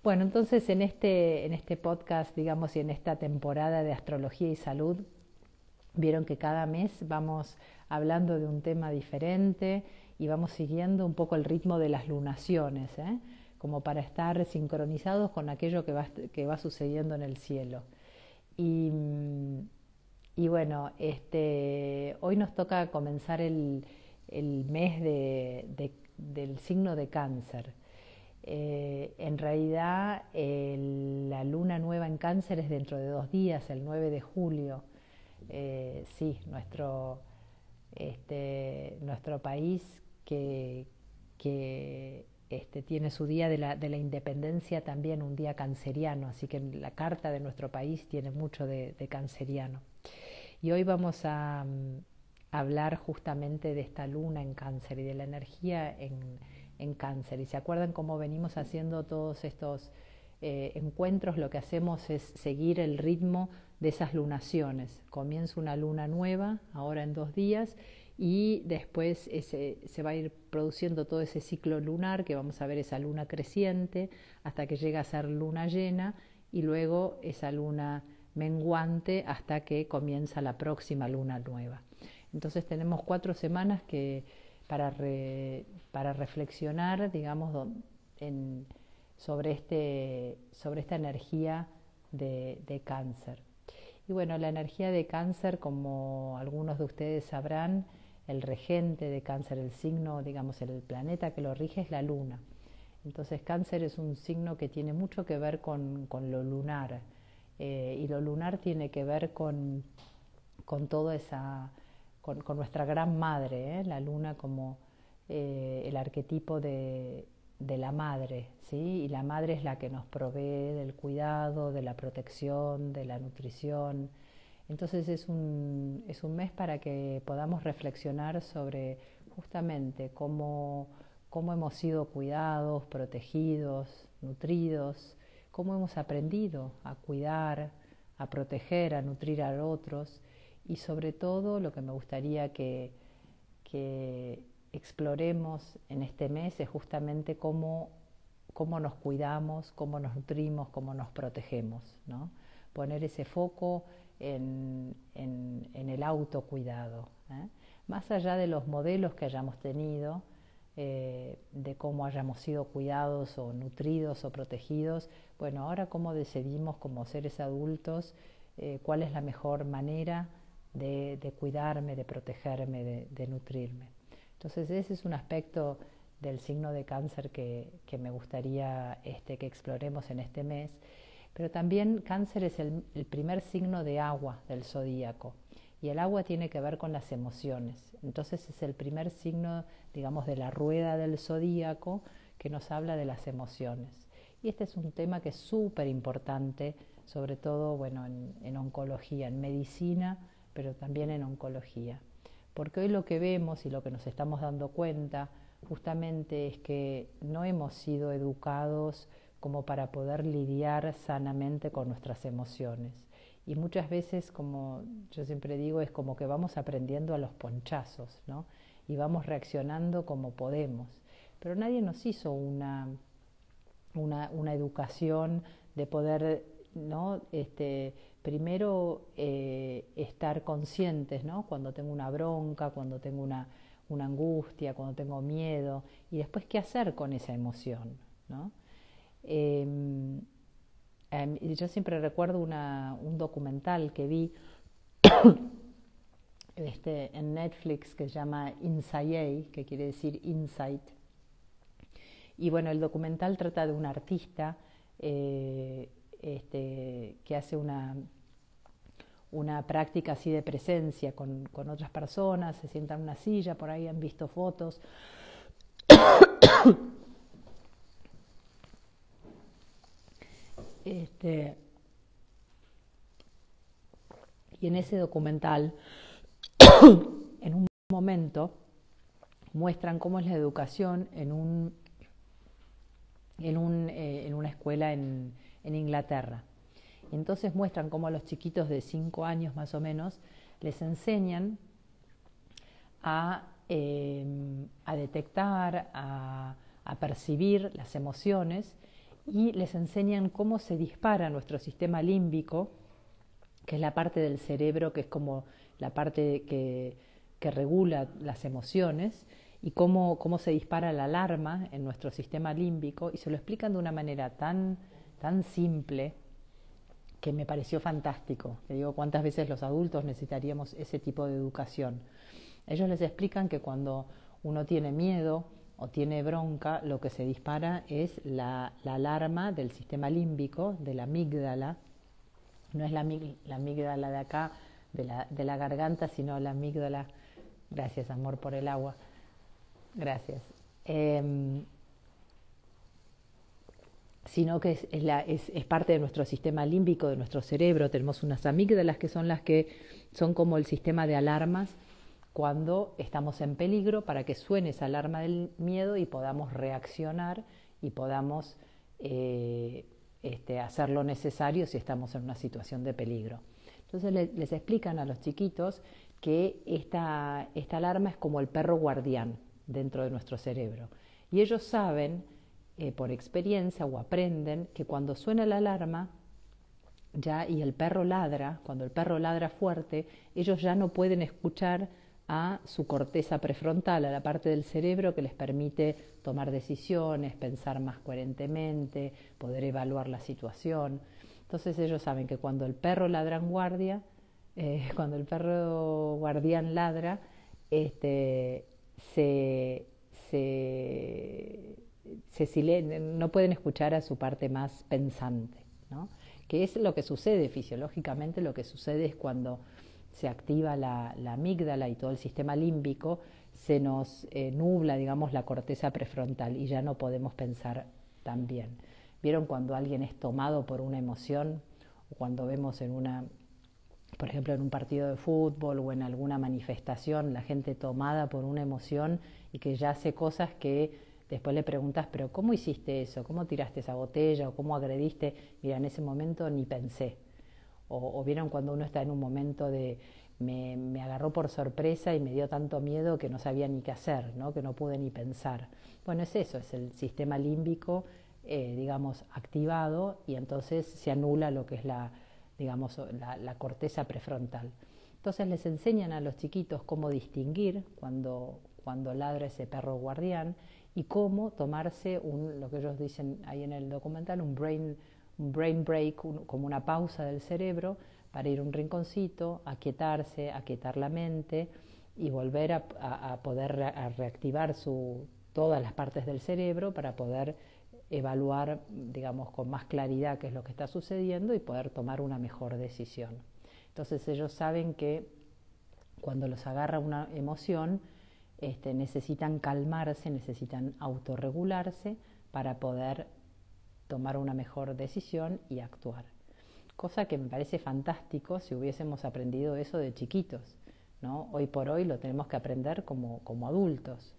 Bueno, entonces en este podcast, digamos, y en esta temporada de astrología y salud, vieron que cada mes vamos hablando de un tema diferente y vamos siguiendo un poco el ritmo de las lunaciones, como para estar sincronizados con aquello que va sucediendo en el cielo. Y, y bueno, hoy nos toca comenzar el mes del signo de Cáncer. En realidad la luna nueva en Cáncer es dentro de 2 días, el 9 de julio. Sí, nuestro país que tiene su día de la independencia también un día canceriano, así que la carta de nuestro país tiene mucho de canceriano. Y hoy vamos a hablar justamente de esta luna en Cáncer y de la energía en Cáncer. Y se acuerdan cómo venimos haciendo todos estos encuentros, lo que hacemos es seguir el ritmo de esas lunaciones. Comienza una luna nueva, ahora en 2 días, y después se va a ir produciendo todo ese ciclo lunar, que vamos a ver esa luna creciente, hasta que llega a ser luna llena, y luego esa luna menguante hasta que comienza la próxima luna nueva. Entonces tenemos 4 semanas para reflexionar, digamos, sobre esta energía de Cáncer. Y bueno, la energía de Cáncer, como algunos de ustedes sabrán, el regente de Cáncer, el signo, digamos, el planeta que lo rige es la luna. Entonces Cáncer es un signo que tiene mucho que ver con lo lunar, y lo lunar tiene que ver con toda con nuestra gran madre, la luna como el arquetipo de la madre, ¿sí? Y la madre es la que nos provee del cuidado, de la protección, de la nutrición. Entonces es un mes para que podamos reflexionar sobre justamente cómo hemos sido cuidados, protegidos, nutridos, cómo hemos aprendido a cuidar, a proteger, a nutrir a otros, y sobre todo lo que me gustaría que exploremos en este mes es justamente cómo nos cuidamos, cómo nos nutrimos, cómo nos protegemos, ¿no? Poner ese foco en el autocuidado, más allá de los modelos que hayamos tenido, de cómo hayamos sido cuidados o nutridos o protegidos. Bueno, ahora cómo decidimos como seres adultos cuál es la mejor manera de cuidarme, de protegerme, de nutrirme. Entonces ese es un aspecto del signo de Cáncer que me gustaría que exploremos en este mes. Pero también Cáncer es el primer signo de agua del zodíaco, y el agua tiene que ver con las emociones. Entonces es el primer signo, digamos, de la rueda del zodíaco que nos habla de las emociones. Y este es un tema que es súper importante, sobre todo, bueno, en oncología, en medicina, pero también en oncología. Porque hoy lo que vemos y lo que nos estamos dando cuenta justamente es que no hemos sido educados como para poder lidiar sanamente con nuestras emociones. Y muchas veces, como yo siempre digo, es como que vamos aprendiendo a los ponchazos, ¿no? Y vamos reaccionando como podemos. Pero nadie nos hizo una educación de poder, ¿no? Primero estar conscientes, ¿no? Cuando tengo una bronca, cuando tengo una angustia, cuando tengo miedo, y después qué hacer con esa emoción, ¿no? Yo siempre recuerdo un documental que vi en Netflix que se llama Insight, que quiere decir Insight. Y bueno, el documental trata de un artista que hace una práctica así de presencia con otras personas, se sienta en una silla, por ahí han visto fotos. Y en ese documental, en un momento, muestran cómo es la educación en una escuela en Inglaterra. Y entonces muestran cómo a los chiquitos de 5 años más o menos les enseñan a detectar, a percibir las emociones, y les enseñan cómo se dispara nuestro sistema límbico, que es la parte del cerebro que es como la parte que regula las emociones, y cómo se dispara la alarma en nuestro sistema límbico, y se lo explican de una manera tan simple que me pareció fantástico. Te digo, cuántas veces los adultos necesitaríamos ese tipo de educación. Ellos les explican que cuando uno tiene miedo o tiene bronca, lo que se dispara es la alarma del sistema límbico, de la amígdala. No es la amígdala de acá, de la garganta, sino la amígdala. Gracias, amor, por el agua. Gracias. Sino que es parte de nuestro sistema límbico, de nuestro cerebro. Tenemos unas amígdalas que son las que son como el sistema de alarmas cuando estamos en peligro, para que suene esa alarma del miedo y podamos reaccionar y podamos hacer lo necesario si estamos en una situación de peligro. Entonces les explican a los chiquitos que esta alarma es como el perro guardián dentro de nuestro cerebro. Y ellos saben, por experiencia, o aprenden, que cuando suena la alarma y el perro ladra, cuando el perro ladra fuerte, ellos ya no pueden escuchar a su corteza prefrontal, a la parte del cerebro que les permite tomar decisiones, pensar más coherentemente, poder evaluar la situación. Entonces ellos saben que cuando el perro ladra en guardia, cuando el perro guardián ladra, no pueden escuchar a su parte más pensante, ¿no? Que es lo que sucede fisiológicamente. Lo que sucede es cuando se activa la amígdala y todo el sistema límbico, se nos nubla, digamos, la corteza prefrontal y ya no podemos pensar tan bien. ¿Vieron cuando alguien es tomado por una emoción? O cuando vemos por ejemplo, en un partido de fútbol o en alguna manifestación, la gente tomada por una emoción y que ya hace cosas que después le preguntas, pero ¿cómo hiciste eso? ¿Cómo tiraste esa botella? ¿O cómo agrediste? Mira, en ese momento ni pensé. O vieron cuando uno está en un momento de me agarró por sorpresa y me dio tanto miedo que no sabía ni qué hacer, ¿no? Que no pude ni pensar. Bueno, es eso, es el sistema límbico, digamos, activado, y entonces se anula lo que es la corteza prefrontal. Entonces les enseñan a los chiquitos cómo distinguir cuando ladra ese perro guardián y cómo tomarse lo que ellos dicen ahí en el documental, un brain break, como una pausa del cerebro para ir a un rinconcito, aquietarse, aquietar la mente y volver a poder reactivar todas las partes del cerebro para poder evaluar, digamos, con más claridad qué es lo que está sucediendo y poder tomar una mejor decisión. Entonces ellos saben que cuando los agarra una emoción, necesitan calmarse, necesitan autorregularse para poder tomar una mejor decisión y actuar. Cosa que me parece fantástico si hubiésemos aprendido eso de chiquitos, ¿no? Hoy por hoy lo tenemos que aprender como adultos.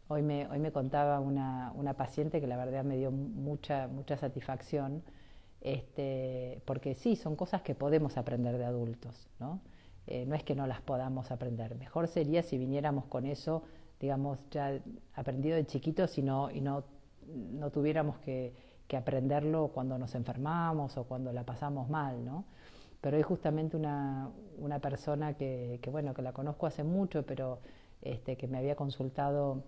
Hoy me contaba una paciente que la verdad me dio mucha satisfacción, porque sí, son cosas que podemos aprender de adultos, ¿no? No es que no las podamos aprender. Mejor sería si viniéramos con eso, digamos, ya aprendido de chiquitos y no tuviéramos que aprenderlo cuando nos enfermamos o cuando la pasamos mal, ¿no? Pero hay justamente una persona que la conozco hace mucho, pero que me había consultado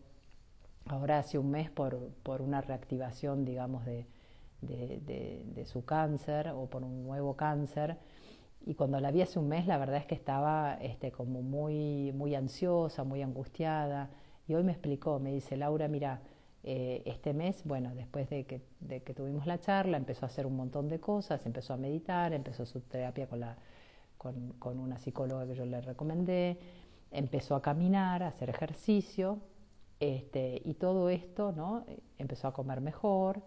ahora hace un mes por una reactivación, digamos, de su cáncer o por un nuevo cáncer. Y cuando la vi hace un mes, la verdad es que estaba como muy ansiosa, muy angustiada. Y hoy me explicó, me dice, Laura, mira, este mes, bueno, después de que tuvimos la charla, empezó a hacer un montón de cosas, empezó a meditar, empezó su terapia con una psicóloga que yo le recomendé, empezó a caminar, a hacer ejercicio, y todo esto, ¿no? Empezó a comer mejor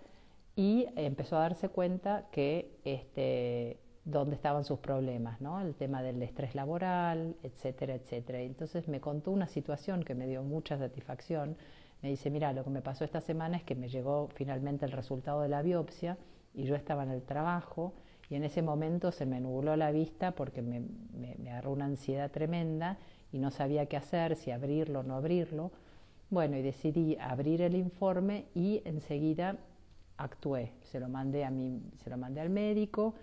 y empezó a darse cuenta que dónde estaban sus problemas, ¿no? El tema del estrés laboral, etcétera, etcétera. Y entonces me contó una situación que me dio mucha satisfacción. Me dice, mira, lo que me pasó esta semana es que me llegó finalmente el resultado de la biopsia y yo estaba en el trabajo y en ese momento se me nubló la vista porque me agarró una ansiedad tremenda y no sabía qué hacer, si abrirlo o no abrirlo. Bueno, y decidí abrir el informe y enseguida actué, se lo mandé al médico,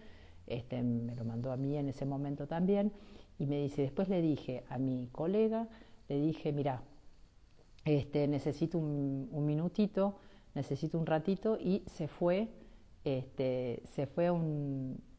me lo mandó a mí en ese momento también, y me dice, después le dije a mi colega, le dije, mira, necesito un minutito, necesito un ratito, y se fue a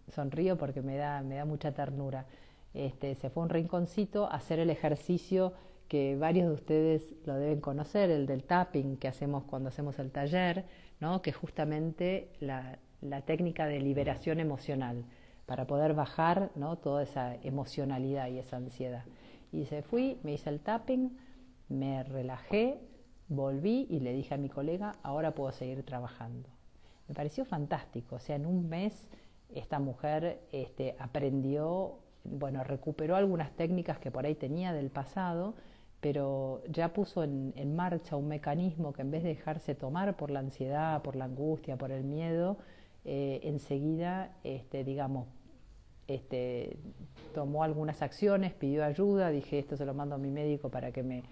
sonrío porque me da mucha ternura, se fue a un rinconcito a hacer el ejercicio que varios de ustedes lo deben conocer, el del tapping que hacemos cuando hacemos el taller, ¿no? Que es justamente la técnica de liberación emocional, para poder bajar, ¿no? Toda esa emocionalidad y esa ansiedad. Y me hice el tapping, me relajé, volví y le dije a mi colega, ahora puedo seguir trabajando. Me pareció fantástico, o sea, en un mes esta mujer aprendió, bueno, recuperó algunas técnicas que por ahí tenía del pasado, pero ya puso en marcha un mecanismo que en vez de dejarse tomar por la ansiedad, por la angustia, por el miedo, enseguida, tomó algunas acciones, pidió ayuda, dije, esto se lo mando a mi médico para que me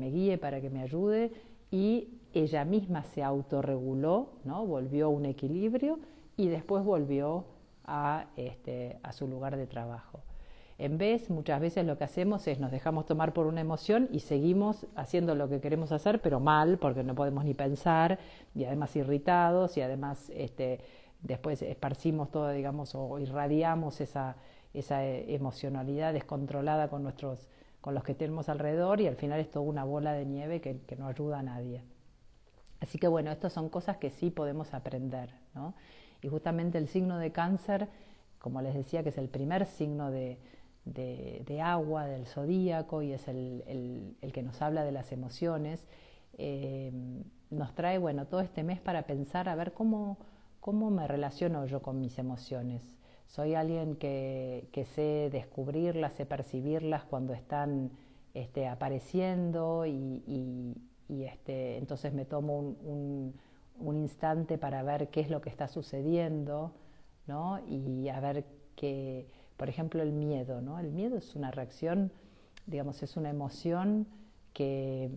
guíe, para que me ayude, y ella misma se autorreguló, ¿no? Volvió a un equilibrio y después volvió a su lugar de trabajo. Muchas veces lo que hacemos es nos dejamos tomar por una emoción y seguimos haciendo lo que queremos hacer, pero mal, porque no podemos ni pensar, y además irritados, y además después esparcimos todo, digamos, o irradiamos esa emocionalidad descontrolada con los que tenemos alrededor, y al final es toda una bola de nieve que no ayuda a nadie. Así que bueno, estas son cosas que sí podemos aprender, ¿no? Y justamente el signo de Cáncer, como les decía, que es el primer signo de agua del zodíaco, y es el que nos habla de las emociones, nos trae, bueno, todo este mes para pensar a ver cómo me relaciono yo con mis emociones. Soy alguien que sé descubrirlas, sé percibirlas cuando están apareciendo, y entonces me tomo un instante para ver qué es lo que está sucediendo, ¿no? Y a ver por ejemplo, el miedo, ¿no? El miedo es una reacción, digamos, es una emoción que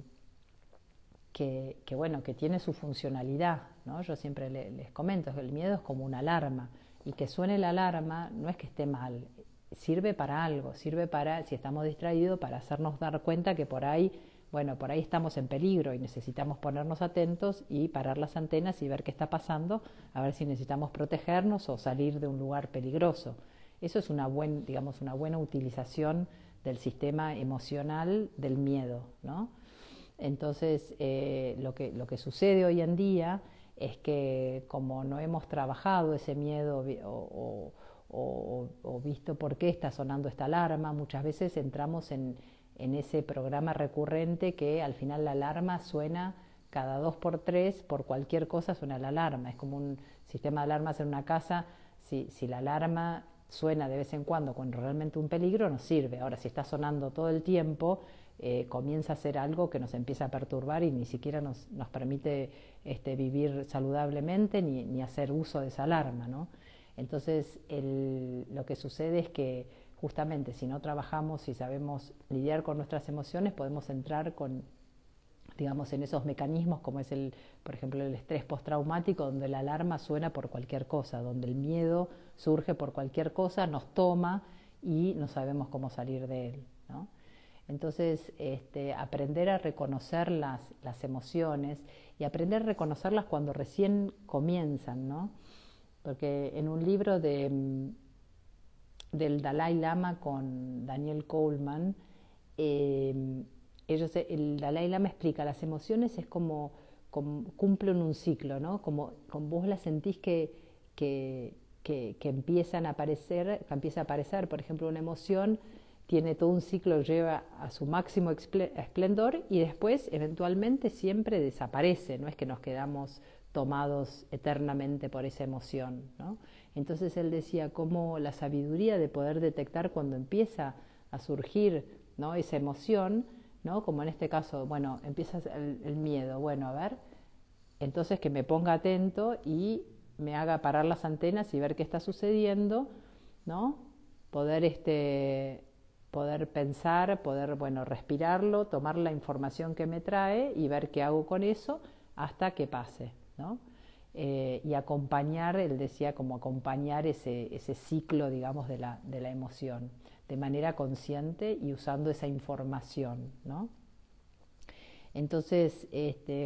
tiene su funcionalidad, ¿no? Yo siempre les comento que el miedo es como una alarma, y que suene la alarma no es que esté mal, sirve para algo, sirve para, si estamos distraídos, para hacernos dar cuenta que por ahí estamos en peligro y necesitamos ponernos atentos y parar las antenas y ver qué está pasando, a ver si necesitamos protegernos o salir de un lugar peligroso. Eso es una buena utilización del sistema emocional del miedo, ¿no? Entonces, lo que sucede hoy en día es que, como no hemos trabajado ese miedo o visto por qué está sonando esta alarma, muchas veces entramos en ese programa recurrente que al final la alarma suena cada 2x3, por cualquier cosa suena la alarma. Es como un sistema de alarmas en una casa. Si la alarma suena de vez en cuando realmente un peligro, nos sirve. Ahora, si está sonando todo el tiempo, comienza a ser algo que nos empieza a perturbar y ni siquiera nos permite vivir saludablemente ni hacer uso de esa alarma, ¿no? Entonces, lo que sucede es que justamente si no trabajamos, si sabemos lidiar con nuestras emociones, podemos entrar en esos mecanismos como es por ejemplo, el estrés postraumático, donde la alarma suena por cualquier cosa, donde el miedo surge por cualquier cosa, nos toma y no sabemos cómo salir de él, ¿no? Entonces, aprender a reconocer las emociones y aprender a reconocerlas cuando recién comienzan, ¿no? Porque en un libro del Dalai Lama con Daniel Goleman, el Dalai Lama explica, las emociones es como cumplen un ciclo, ¿no? Como vos las sentís que empiezan a aparecer, por ejemplo, una emoción tiene todo un ciclo, lleva a su máximo esplendor y después eventualmente siempre desaparece, no es que nos quedamos tomados eternamente por esa emoción, ¿no? Entonces él decía cómo la sabiduría de poder detectar cuando empieza a surgir, ¿no?, esa emoción, ¿no? Como en este caso, bueno, empieza el miedo, bueno, a ver, entonces que me ponga atento y me haga parar las antenas y ver qué está sucediendo, ¿no? Poder pensar, respirarlo, tomar la información que me trae y ver qué hago con eso hasta que pase, ¿no? y acompañar, él decía, como acompañar ese ciclo, digamos, de la emoción, de manera consciente y usando esa información, ¿no? Entonces,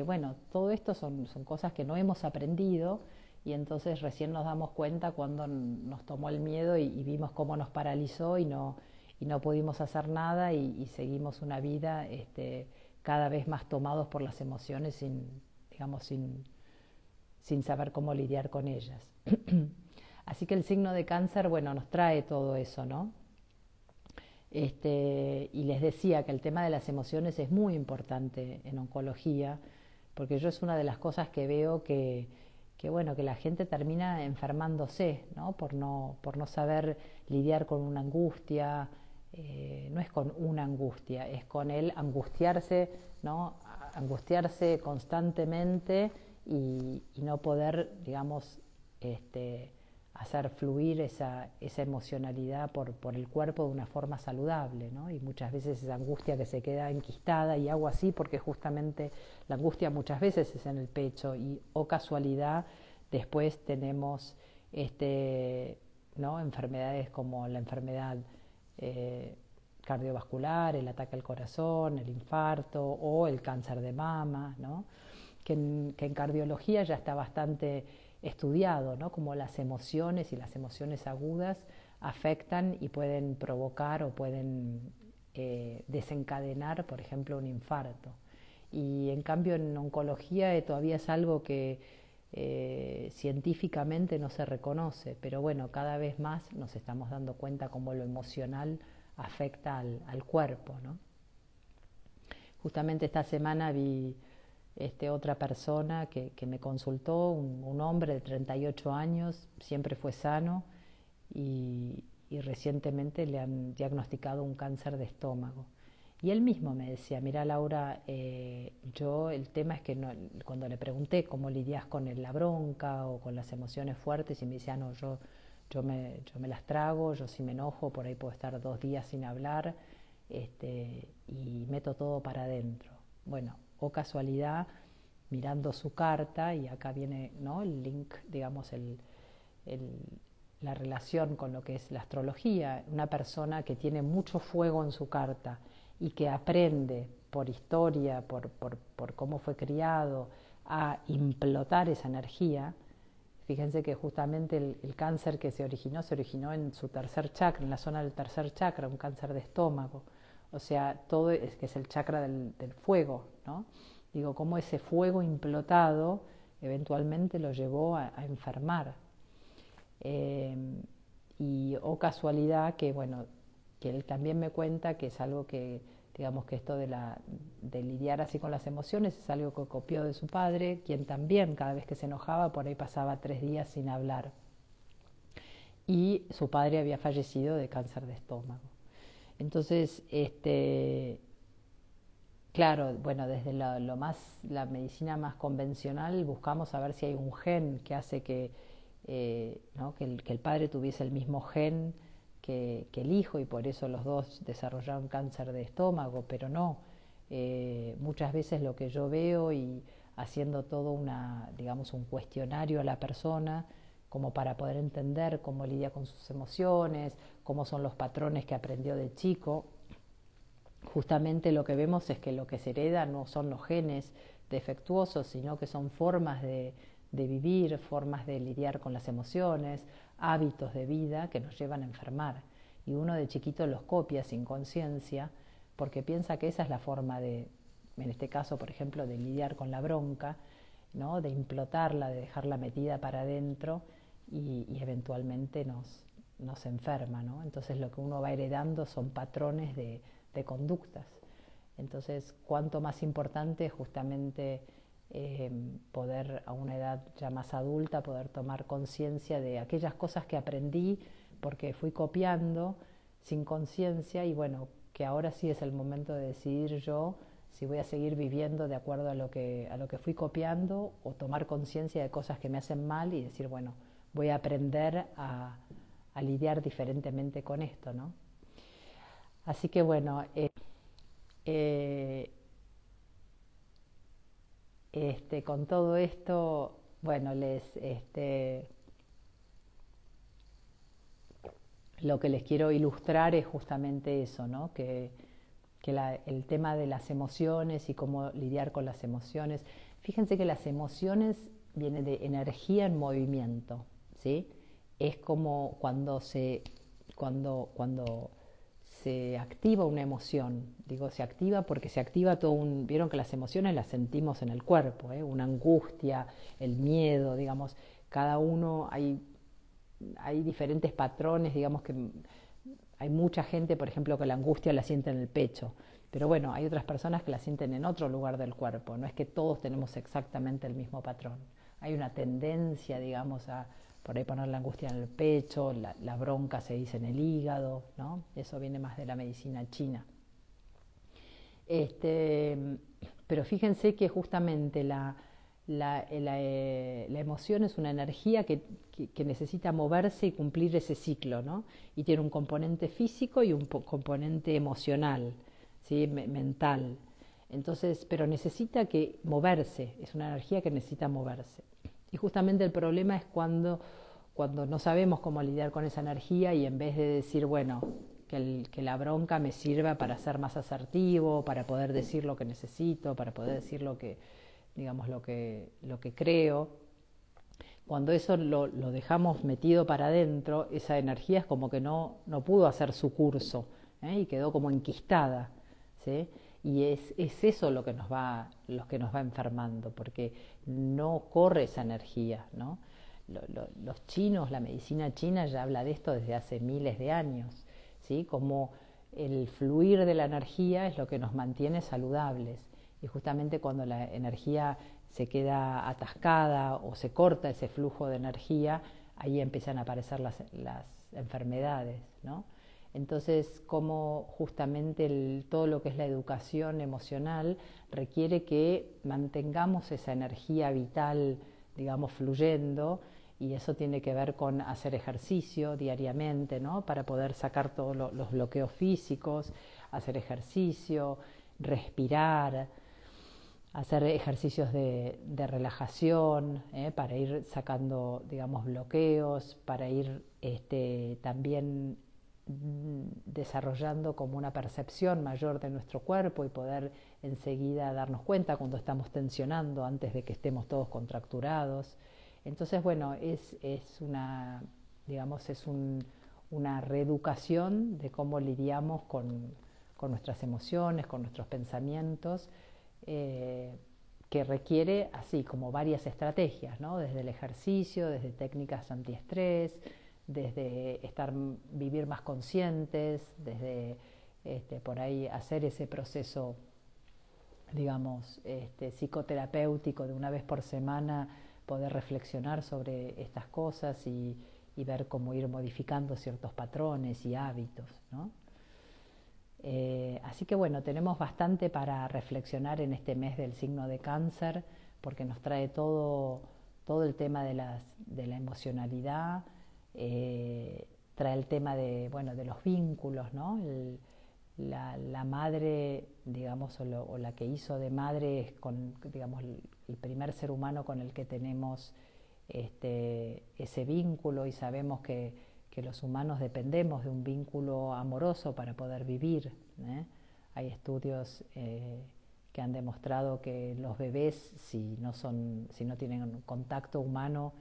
bueno, todo esto son cosas que no hemos aprendido y entonces recién nos damos cuenta cuando nos tomó el miedo y vimos cómo nos paralizó y no pudimos hacer nada y seguimos una vida cada vez más tomados por las emociones digamos, sin saber cómo lidiar con ellas. Así que el signo de cáncer, bueno, nos trae todo eso, ¿no? Y les decía que el tema de las emociones es muy importante en oncología, porque yo es una de las cosas que veo bueno, que la gente termina enfermándose, ¿no? Por no saber lidiar con una angustia, no es con una angustia, es con el angustiarse, ¿no? Angustiarse constantemente y no poder, digamos, hacer fluir esa emocionalidad por el cuerpo de una forma saludable, ¿no? Y muchas veces esa angustia que se queda enquistada, y hago así porque justamente la angustia muchas veces es en el pecho y, o casualidad, después tenemos ¿no? enfermedades como la enfermedad cardiovascular, el ataque al corazón, el infarto o el cáncer de mama, ¿no? que en cardiología ya está bastante estudiado, ¿no? Como las emociones y las emociones agudas afectan y pueden provocar o pueden desencadenar, por ejemplo, un infarto. Y en cambio en oncología todavía es algo que científicamente no se reconoce, pero bueno, cada vez más nos estamos dando cuenta cómo lo emocional afecta al cuerpo, ¿no? Justamente esta semana vi otra persona que me consultó, un hombre de 38 años, siempre fue sano y recientemente le han diagnosticado un cáncer de estómago. Y él mismo me decía, mira Laura, yo el tema es que no, cuando le pregunté cómo lidias con la bronca o con las emociones fuertes, y me decía, no, yo me las trago, yo si me enojo, por ahí puedo estar 2 días sin hablar, y meto todo para adentro. Bueno, o casualidad, mirando su carta, y acá viene, ¿no? el link, digamos, la relación con lo que es la astrología, una persona que tiene mucho fuego en su carta y que aprende por historia, por cómo fue criado, a implotar esa energía. Fíjense que justamente el cáncer que se originó en su tercer chakra, en la zona del tercer chakra, un cáncer de estómago. O sea, todo es que es el chakra del fuego, ¿no? Digo, cómo ese fuego implotado eventualmente lo llevó a enfermar. Y casualidad que, bueno, que él también me cuenta que es algo que, digamos que esto de lidiar así con las emociones es algo que copió de su padre, quien también cada vez que se enojaba por ahí pasaba 3 días sin hablar. Y su padre había fallecido de cáncer de estómago. Entonces, claro, bueno, desde la medicina más convencional buscamos a ver si hay un gen que hace ¿no? que el padre tuviese el mismo gen que el hijo y por eso los dos desarrollaron cáncer de estómago, pero no. Muchas veces lo que yo veo y haciendo todo digamos, un cuestionario a la persona como para poder entender cómo lidia con sus emociones, cómo son los patrones que aprendió de chico. Justamente lo que vemos es que lo que se hereda no son los genes defectuosos, sino que son formas de vivir, formas de lidiar con las emociones, hábitos de vida que nos llevan a enfermar. Y uno de chiquito los copia sin conciencia porque piensa que esa es la forma en este caso, por ejemplo, de lidiar con la bronca, ¿no? De implotarla, de dejarla metida para adentro y eventualmente nos enferma, ¿no? Entonces lo que uno va heredando son patrones de conductas. Entonces, cuánto más importante justamente poder a una edad ya más adulta, poder tomar conciencia de aquellas cosas que aprendí porque fui copiando sin conciencia y bueno, que ahora sí es el momento de decidir yo si voy a seguir viviendo de acuerdo a lo que fui copiando o tomar conciencia de cosas que me hacen mal y decir, bueno, voy a aprender a lidiar diferentemente con esto, ¿no? Así que bueno, con todo esto bueno, lo que les quiero ilustrar es justamente eso, ¿no? Que el tema de las emociones y cómo lidiar con las emociones. Fíjense que las emociones vienen de energía en movimiento, ¿sí? Es como cuando se activa una emoción. Digo, se activa porque se activa todo un... Vieron que las emociones las sentimos en el cuerpo, ¿eh? Una angustia, el miedo, digamos, cada uno hay diferentes patrones, digamos que hay mucha gente, por ejemplo, que la angustia la siente en el pecho, pero bueno, hay otras personas que la sienten en otro lugar del cuerpo, no es que todos tenemos exactamente el mismo patrón. Hay una tendencia, digamos, a por ahí poner la angustia en el pecho, la bronca se dice en el hígado, ¿no? Eso viene más de la medicina china. Este, pero fíjense que justamente la emoción es una energía que necesita moverse y cumplir ese ciclo, ¿no? Y tiene un componente físico y un componente emocional, ¿sí? Mental. Entonces, pero necesita que moverse, es una energía que necesita moverse. Y justamente el problema es cuando no sabemos cómo lidiar con esa energía y en vez de decir, bueno, que la bronca me sirva para ser más asertivo, para poder decir lo que necesito, para poder decir digamos, lo que creo. Cuando eso lo dejamos metido para adentro, esa energía es como que no pudo hacer su curso, ¿eh? Y quedó como enquistada, ¿sí? Y es eso lo que nos va enfermando, porque no corre esa energía, ¿no? Los chinos, la medicina china ya habla de esto desde hace miles de años, ¿sí? Como el fluir de la energía es lo que nos mantiene saludables. Y justamente cuando la energía se queda atascada o se corta ese flujo de energía, ahí empiezan a aparecer las enfermedades, ¿no? Entonces, como justamente todo lo que es la educación emocional requiere que mantengamos esa energía vital, digamos, fluyendo, y eso tiene que ver con hacer ejercicio diariamente, ¿no? Para poder sacar todos los bloqueos físicos, hacer ejercicio, respirar, hacer ejercicios de relajación, para ir sacando, digamos, bloqueos, para ir también desarrollando como una percepción mayor de nuestro cuerpo y poder enseguida darnos cuenta cuando estamos tensionando antes de que estemos todos contracturados. Entonces, bueno, es una, digamos, una reeducación de cómo lidiamos con nuestras emociones, con nuestros pensamientos, que requiere así como varias estrategias, ¿no? Desde el ejercicio, desde técnicas antiestrés, desde vivir más conscientes, desde por ahí hacer ese proceso, digamos, psicoterapéutico de una vez por semana, poder reflexionar sobre estas cosas y ver cómo ir modificando ciertos patrones y hábitos, ¿no? Así que bueno, tenemos bastante para reflexionar en este mes del signo de Cáncer, porque nos trae todo el tema de la emocionalidad, trae el tema de los vínculos, ¿no? La madre, digamos, o la que hizo de madre es digamos, el primer ser humano con el que tenemos ese vínculo, y sabemos que los humanos dependemos de un vínculo amoroso para poder vivir, ¿eh? Hay estudios que han demostrado que los bebés, si no tienen contacto humano,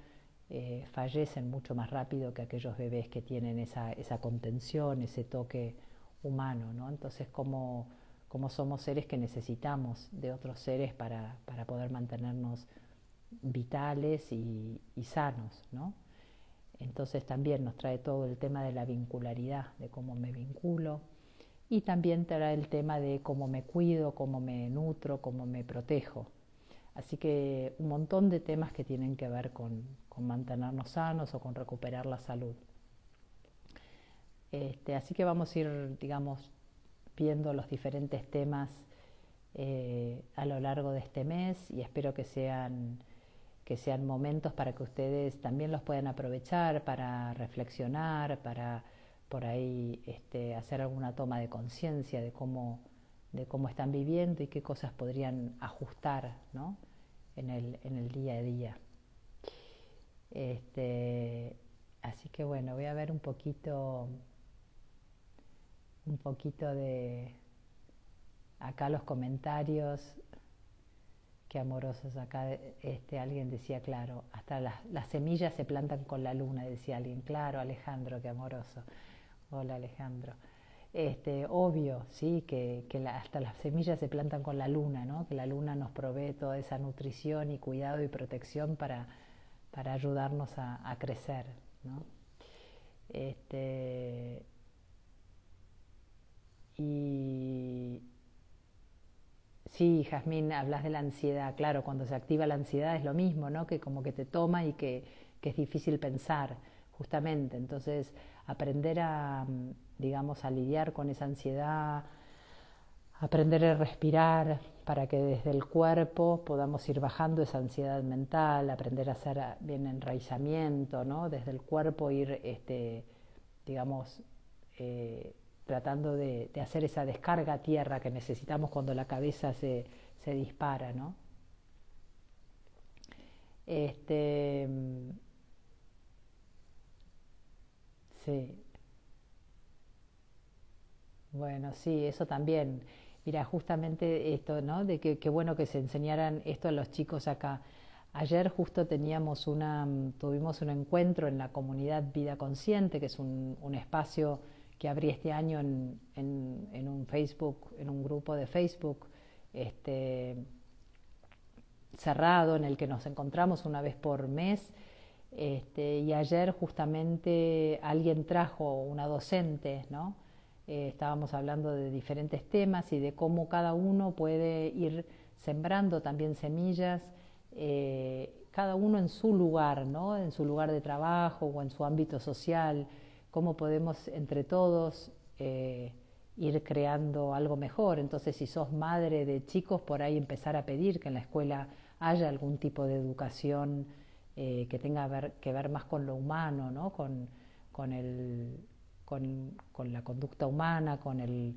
fallecen mucho más rápido que aquellos bebés que tienen esa contención, ese toque humano, ¿no? Entonces, como somos seres que necesitamos de otros seres para poder mantenernos vitales y sanos, ¿no? Entonces también nos trae todo el tema de la vincularidad, de cómo me vinculo, y también trae el tema de cómo me cuido, cómo me nutro, cómo me protejo. Así que un montón de temas que tienen que ver con mantenernos sanos o con recuperar la salud. Así que vamos a ir, digamos, viendo los diferentes temas a lo largo de este mes, y espero que sean momentos para que ustedes también los puedan aprovechar para reflexionar, para por ahí hacer alguna toma de conciencia de cómo están viviendo y qué cosas podrían ajustar, ¿no? en el día a día. Este, así que bueno, voy a ver un poquito de acá los comentarios. Qué amorosos acá. Alguien decía, claro, hasta las semillas se plantan con la luna, decía alguien. Claro, Alejandro, qué amoroso. Hola, Alejandro. Obvio, sí, hasta las semillas se plantan con la luna, ¿no? Que la luna nos provee toda esa nutrición y cuidado y protección para ayudarnos a crecer, ¿no? Y sí, Jazmín, hablas de la ansiedad. Claro, cuando se activa la ansiedad es lo mismo, ¿no? Que como que te toma y que es difícil pensar, justamente. Entonces, aprender digamos, a lidiar con esa ansiedad, aprender a respirar para que desde el cuerpo podamos ir bajando esa ansiedad mental, aprender a hacer bien enraizamiento, ¿no? Desde el cuerpo ir, digamos, tratando de hacer esa descarga a tierra que necesitamos cuando la cabeza se dispara, ¿no? Sí, bueno, sí, eso también. Mira, justamente esto, ¿no? De que bueno que se enseñaran esto a los chicos acá. Ayer justo tuvimos un encuentro en la comunidad Vida Consciente, que es un espacio que abrí este año en un Facebook, en un grupo de Facebook, este, cerrado, en el que nos encontramos una vez por mes. Y ayer justamente alguien trajo una docente, ¿no? Estábamos hablando de diferentes temas y de cómo cada uno puede ir sembrando también semillas, cada uno en su lugar, ¿no? En su lugar de trabajo o en su ámbito social, cómo podemos entre todos ir creando algo mejor. Entonces, si sos madre de chicos, por ahí empezar a pedir que en la escuela haya algún tipo de educación que tenga que ver más con lo humano, ¿no? Con, el, con la conducta humana, con el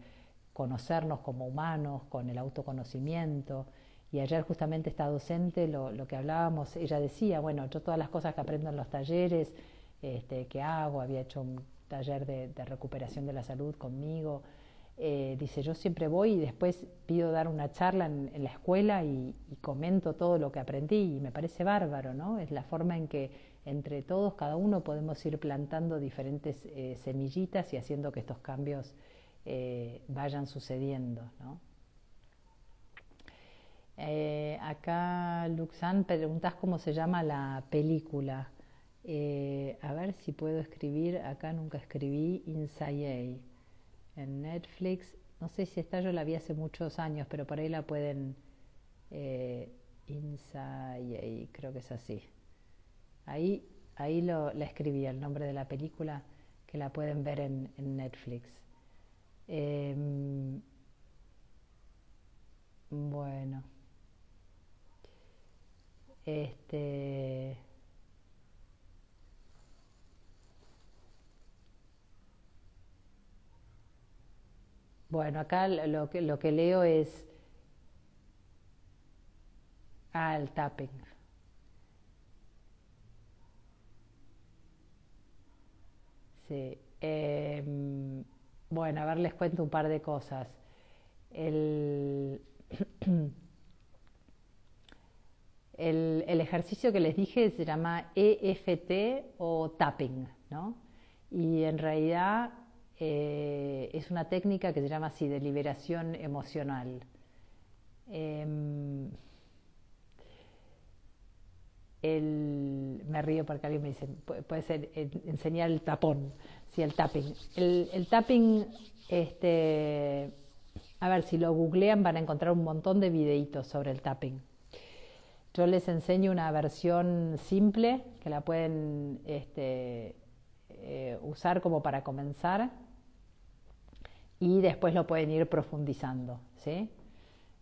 conocernos como humanos, con el autoconocimiento. Y ayer justamente esta docente, lo que hablábamos, ella decía, bueno, yo todas las cosas que aprendo en los talleres que hago, había hecho un taller de recuperación de la salud conmigo, dice, yo siempre voy y después pido dar una charla en la escuela y comento todo lo que aprendí y me parece bárbaro, ¿no? Es la forma en que entre todos, cada uno, podemos ir plantando diferentes semillitas y haciendo que estos cambios vayan sucediendo, ¿no? Acá, Luxan, preguntas cómo se llama la película. A ver si puedo escribir, acá nunca escribí, Inside en Netflix. No sé si está, yo la vi hace muchos años, pero por ahí la pueden... Inside, creo que es así. Ahí la escribí, el nombre de la película, que la pueden ver en Netflix. Bueno, este... Bueno, acá lo que leo es... Ah, el tapping. Sí. Bueno, a ver, les cuento un par de cosas. El, el ejercicio que les dije se llama EFT o tapping, ¿no? Y en realidad es una técnica que se llama así, de liberación emocional. Eh, Me río porque alguien me dice, puede ser enseñar el tapón, sí, el tapping. El tapping, a ver, si lo googlean van a encontrar un montón de videitos sobre el tapping. Yo les enseño una versión simple que la pueden usar como para comenzar y después lo pueden ir profundizando, ¿sí?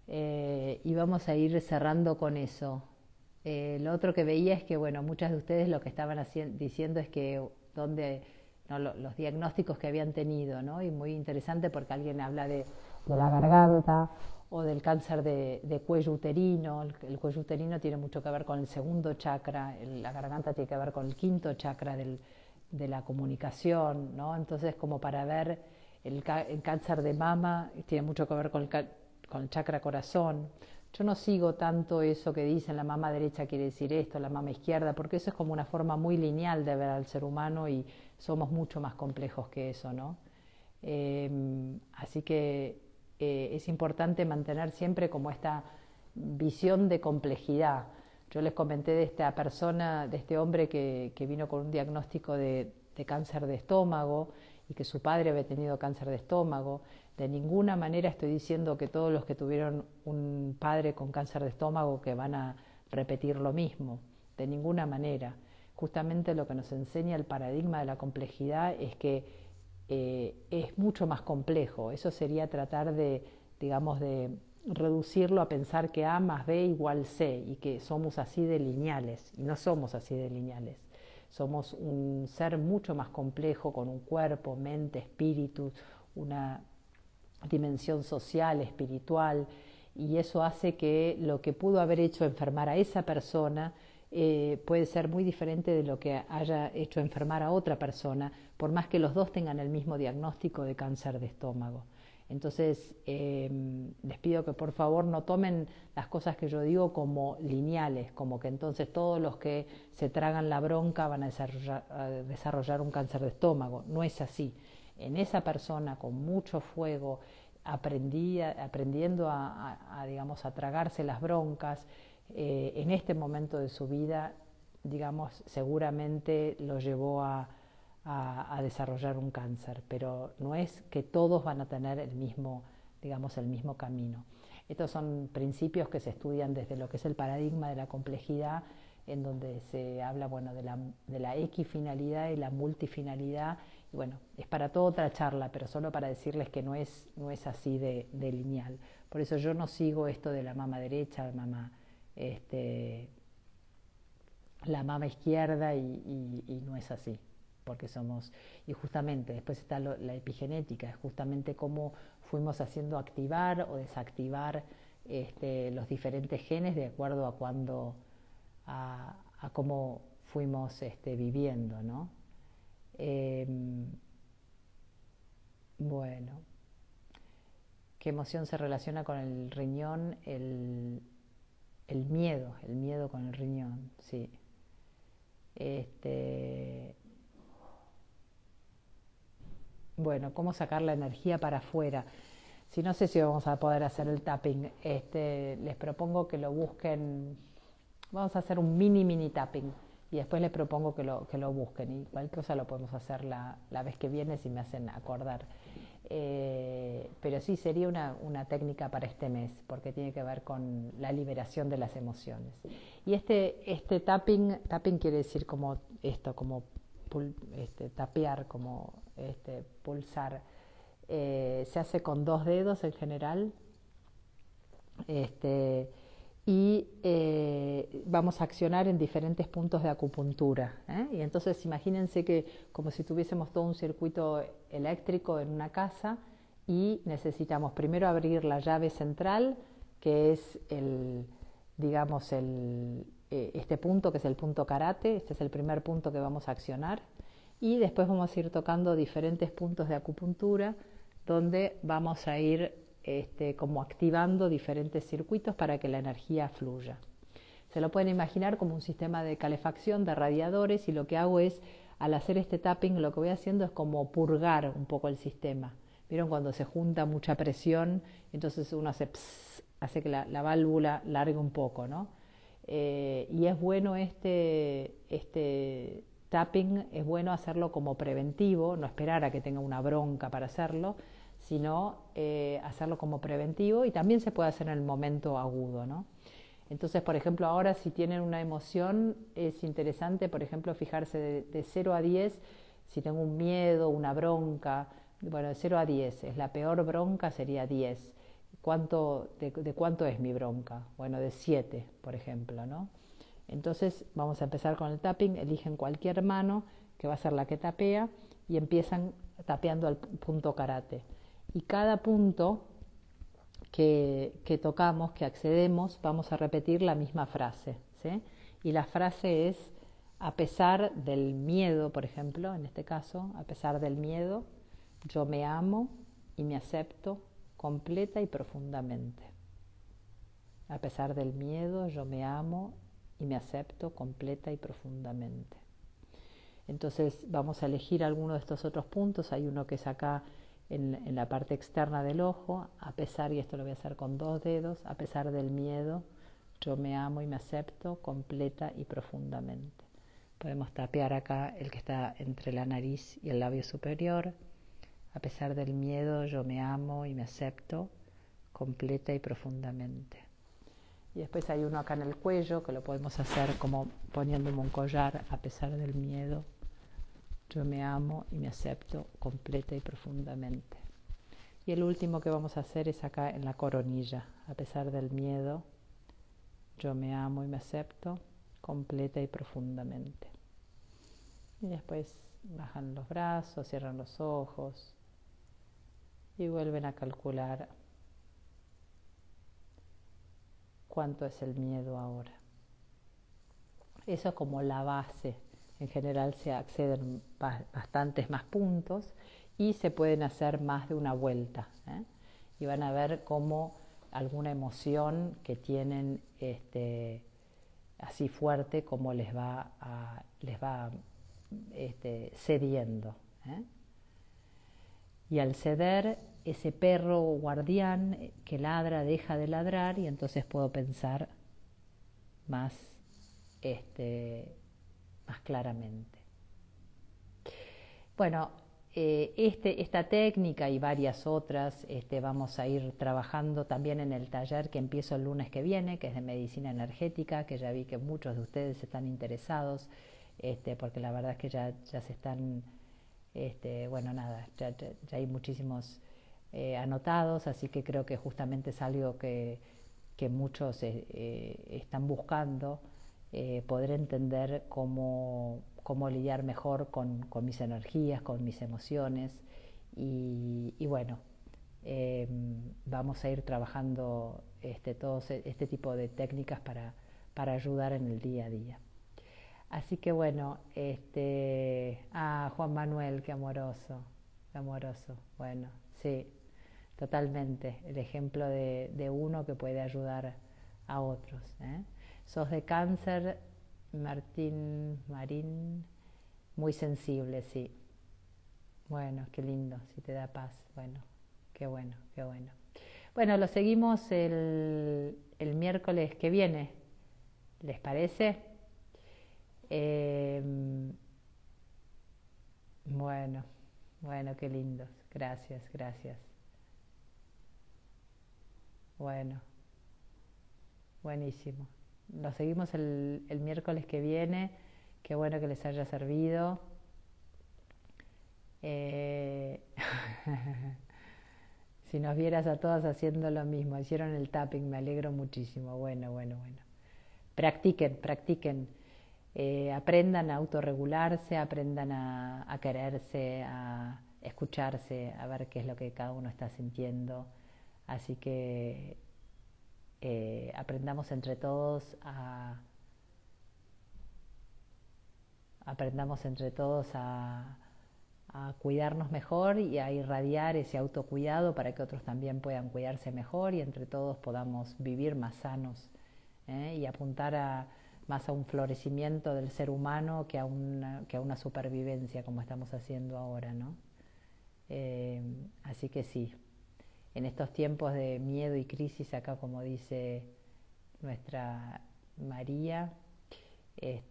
Y vamos a ir cerrando con eso. Lo otro que veía es que, bueno, muchas de ustedes lo que estaban diciendo es que no, los diagnósticos que habían tenido, ¿no? Y muy interesante porque alguien habla de la garganta, o del cáncer de cuello uterino. El cuello uterino tiene mucho que ver con el segundo chakra, la garganta tiene que ver con el quinto chakra de la comunicación, ¿no? Entonces, como para ver el cáncer de mama tiene mucho que ver con el chakra corazón. Yo no sigo tanto eso que dicen la mama derecha quiere decir esto, la mama izquierda, porque eso es como una forma muy lineal de ver al ser humano y somos mucho más complejos que eso, ¿no? Así que es importante mantener siempre como esta visión de complejidad. Yo les comenté de esta persona, de este hombre que vino con un diagnóstico de cáncer de estómago y que su padre había tenido cáncer de estómago. De ninguna manera estoy diciendo que todos los que tuvieron un padre con cáncer de estómago que van a repetir lo mismo, de ninguna manera. Justamente lo que nos enseña el paradigma de la complejidad es que es mucho más complejo. Eso sería tratar de, digamos, de reducirlo a pensar que A más B igual C y que somos así de lineales, y no somos así de lineales. Somos un ser mucho más complejo con un cuerpo, mente, espíritu, una dimensión social, espiritual, y eso hace que lo que pudo haber hecho enfermar a esa persona puede ser muy diferente de lo que haya hecho enfermar a otra persona, por más que los dos tengan el mismo diagnóstico de cáncer de estómago. Entonces, les pido que por favor no tomen las cosas que yo digo como lineales, como que entonces todos los que se tragan la bronca van a desarrollar un cáncer de estómago. No es así. En esa persona con mucho fuego, aprendiendo digamos, a tragarse las broncas, en este momento de su vida, digamos, seguramente lo llevó a desarrollar un cáncer, pero no es que todos van a tener el mismo, digamos, el mismo camino. Estos son principios que se estudian desde lo que es el paradigma de la complejidad, en donde se habla, bueno, de la equifinalidad y la multifinalidad. Y bueno, es para toda otra charla, pero solo para decirles que no es así de lineal. Por eso yo no sigo esto de la mama derecha, la mama izquierda y no es así, porque somos, y justamente después está la epigenética, es justamente cómo fuimos haciendo activar o desactivar los diferentes genes de acuerdo a cómo fuimos viviendo, ¿no? Bueno, ¿qué emoción se relaciona con el riñón? El miedo con el riñón, sí. Bueno, ¿cómo sacar la energía para afuera? Si no sé si vamos a poder hacer el tapping, les propongo que lo busquen. Vamos a hacer un mini tapping y después les propongo que lo busquen y cualquier cosa lo podemos hacer la vez que viene si me hacen acordar. Pero sí, sería una técnica para este mes porque tiene que ver con la liberación de las emociones. Y este tapping quiere decir como esto, como tapear, como pulsar. Se hace con 2 dedos en general. Y vamos a accionar en diferentes puntos de acupuntura. Y entonces imagínense que como si tuviésemos todo un circuito eléctrico en una casa y necesitamos primero abrir la llave central, que es este punto, que es el punto karate. Este es el primer punto que vamos a accionar. Y después vamos a ir tocando diferentes puntos de acupuntura donde vamos a ir como activando diferentes circuitos para que la energía fluya. Se lo pueden imaginar como un sistema de calefacción de radiadores y lo que hago es, al hacer este tapping, lo que voy haciendo es como purgar un poco el sistema. ¿Vieron cuando se junta mucha presión? Entonces uno hace que la válvula largue un poco, ¿no? Y es bueno este tapping, es bueno hacerlo como preventivo, no esperar a que tenga una bronca para hacerlo, sino hacerlo como preventivo y también se puede hacer en el momento agudo, ¿no? Entonces, por ejemplo, ahora si tienen una emoción, es interesante, por ejemplo, fijarse de 0 a 10, si tengo un miedo, una bronca, bueno, de 0 a 10, es la peor bronca, sería 10. ¿De cuánto es mi bronca? Bueno, de 7, por ejemplo, ¿no? Entonces, vamos a empezar con el tapping, eligen cualquier mano, que va a ser la que tapea, y empiezan tapeando al punto karate. Y cada punto que tocamos, que accedemos, vamos a repetir la misma frase, ¿sí? Y la frase es: a pesar del miedo, por ejemplo, en este caso, a pesar del miedo, yo me amo y me acepto completa y profundamente. A pesar del miedo, yo me amo y me acepto completa y profundamente. Entonces vamos a elegir alguno de estos otros puntos. Hay uno que es acá en la parte externa del ojo, a pesar, y esto lo voy a hacer con 2 dedos, a pesar del miedo, yo me amo y me acepto completa y profundamente. Podemos tapear acá el que está entre la nariz y el labio superior. A pesar del miedo, yo me amo y me acepto completa y profundamente. Y después hay uno acá en el cuello que lo podemos hacer como poniéndome un collar. A pesar del miedo, yo me amo y me acepto completa y profundamente. Y el último que vamos a hacer es acá en la coronilla. A pesar del miedo, yo me amo y me acepto completa y profundamente. Y después bajan los brazos, cierran los ojos y vuelven a calcular cuánto es el miedo ahora. Eso es como la base. En general se acceden bastantes más puntos y se pueden hacer más de una vuelta, ¿eh? Y van a ver cómo alguna emoción que tienen así fuerte, como les va cediendo, ¿eh? Y al ceder, ese perro guardián que ladra deja de ladrar y entonces puedo pensar más claramente. Bueno, esta técnica y varias otras vamos a ir trabajando también en el taller que empiezo el lunes que viene, que es de medicina energética, que ya vi que muchos de ustedes están interesados, porque la verdad es que ya se están, bueno, nada, ya hay muchísimos anotados, así que creo que justamente es algo que muchos están buscando, poder entender cómo lidiar mejor con mis energías, con mis emociones y bueno, vamos a ir trabajando todos este tipo de técnicas para ayudar en el día a día. Así que bueno, Juan Manuel, qué amoroso, bueno, sí, totalmente, el ejemplo de uno que puede ayudar a otros, ¿eh? Sos de Cáncer, Marín, muy sensible, sí. Bueno, qué lindo, si te da paz, bueno, qué bueno, qué bueno. Bueno, lo seguimos el miércoles que viene, ¿les parece? Bueno, qué lindos, gracias. Bueno, buenísimo. Lo seguimos el miércoles que viene. Qué bueno que les haya servido. Si nos vieras a todas haciendo lo mismo, hicieron el tapping, me alegro muchísimo. Bueno. Practiquen. Aprendan a autorregularse, aprendan a quererse, a escucharse, a ver qué es lo que cada uno está sintiendo. Así que aprendamos entre todos a cuidarnos mejor y a irradiar ese autocuidado para que otros también puedan cuidarse mejor y entre todos podamos vivir más sanos, y apuntar más a un florecimiento del ser humano que a una supervivencia como estamos haciendo ahora, ¿no? Así que sí, en estos tiempos de miedo y crisis, acá como dice nuestra María,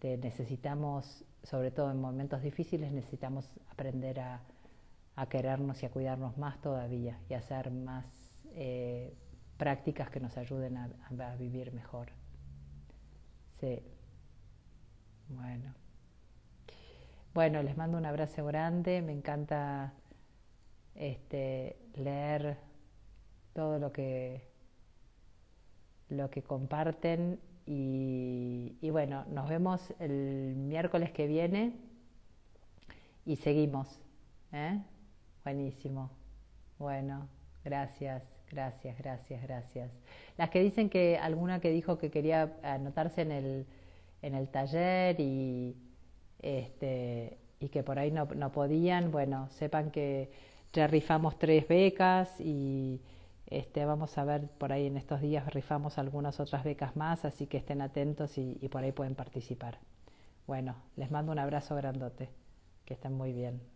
necesitamos, sobre todo en momentos difíciles, necesitamos aprender a querernos y a cuidarnos más todavía y a hacer más prácticas que nos ayuden a vivir mejor. Sí. Bueno, les mando un abrazo grande, me encanta leer todo lo que comparten y bueno, nos vemos el miércoles que viene y seguimos, ¿eh? Buenísimo. Bueno, gracias. Gracias, gracias, gracias. Las que dicen que alguna que dijo que quería anotarse en el taller y que por ahí no podían, bueno, sepan que ya rifamos 3 becas y vamos a ver por ahí en estos días rifamos algunas otras becas más, así que estén atentos y por ahí pueden participar. Bueno, les mando un abrazo grandote, que estén muy bien.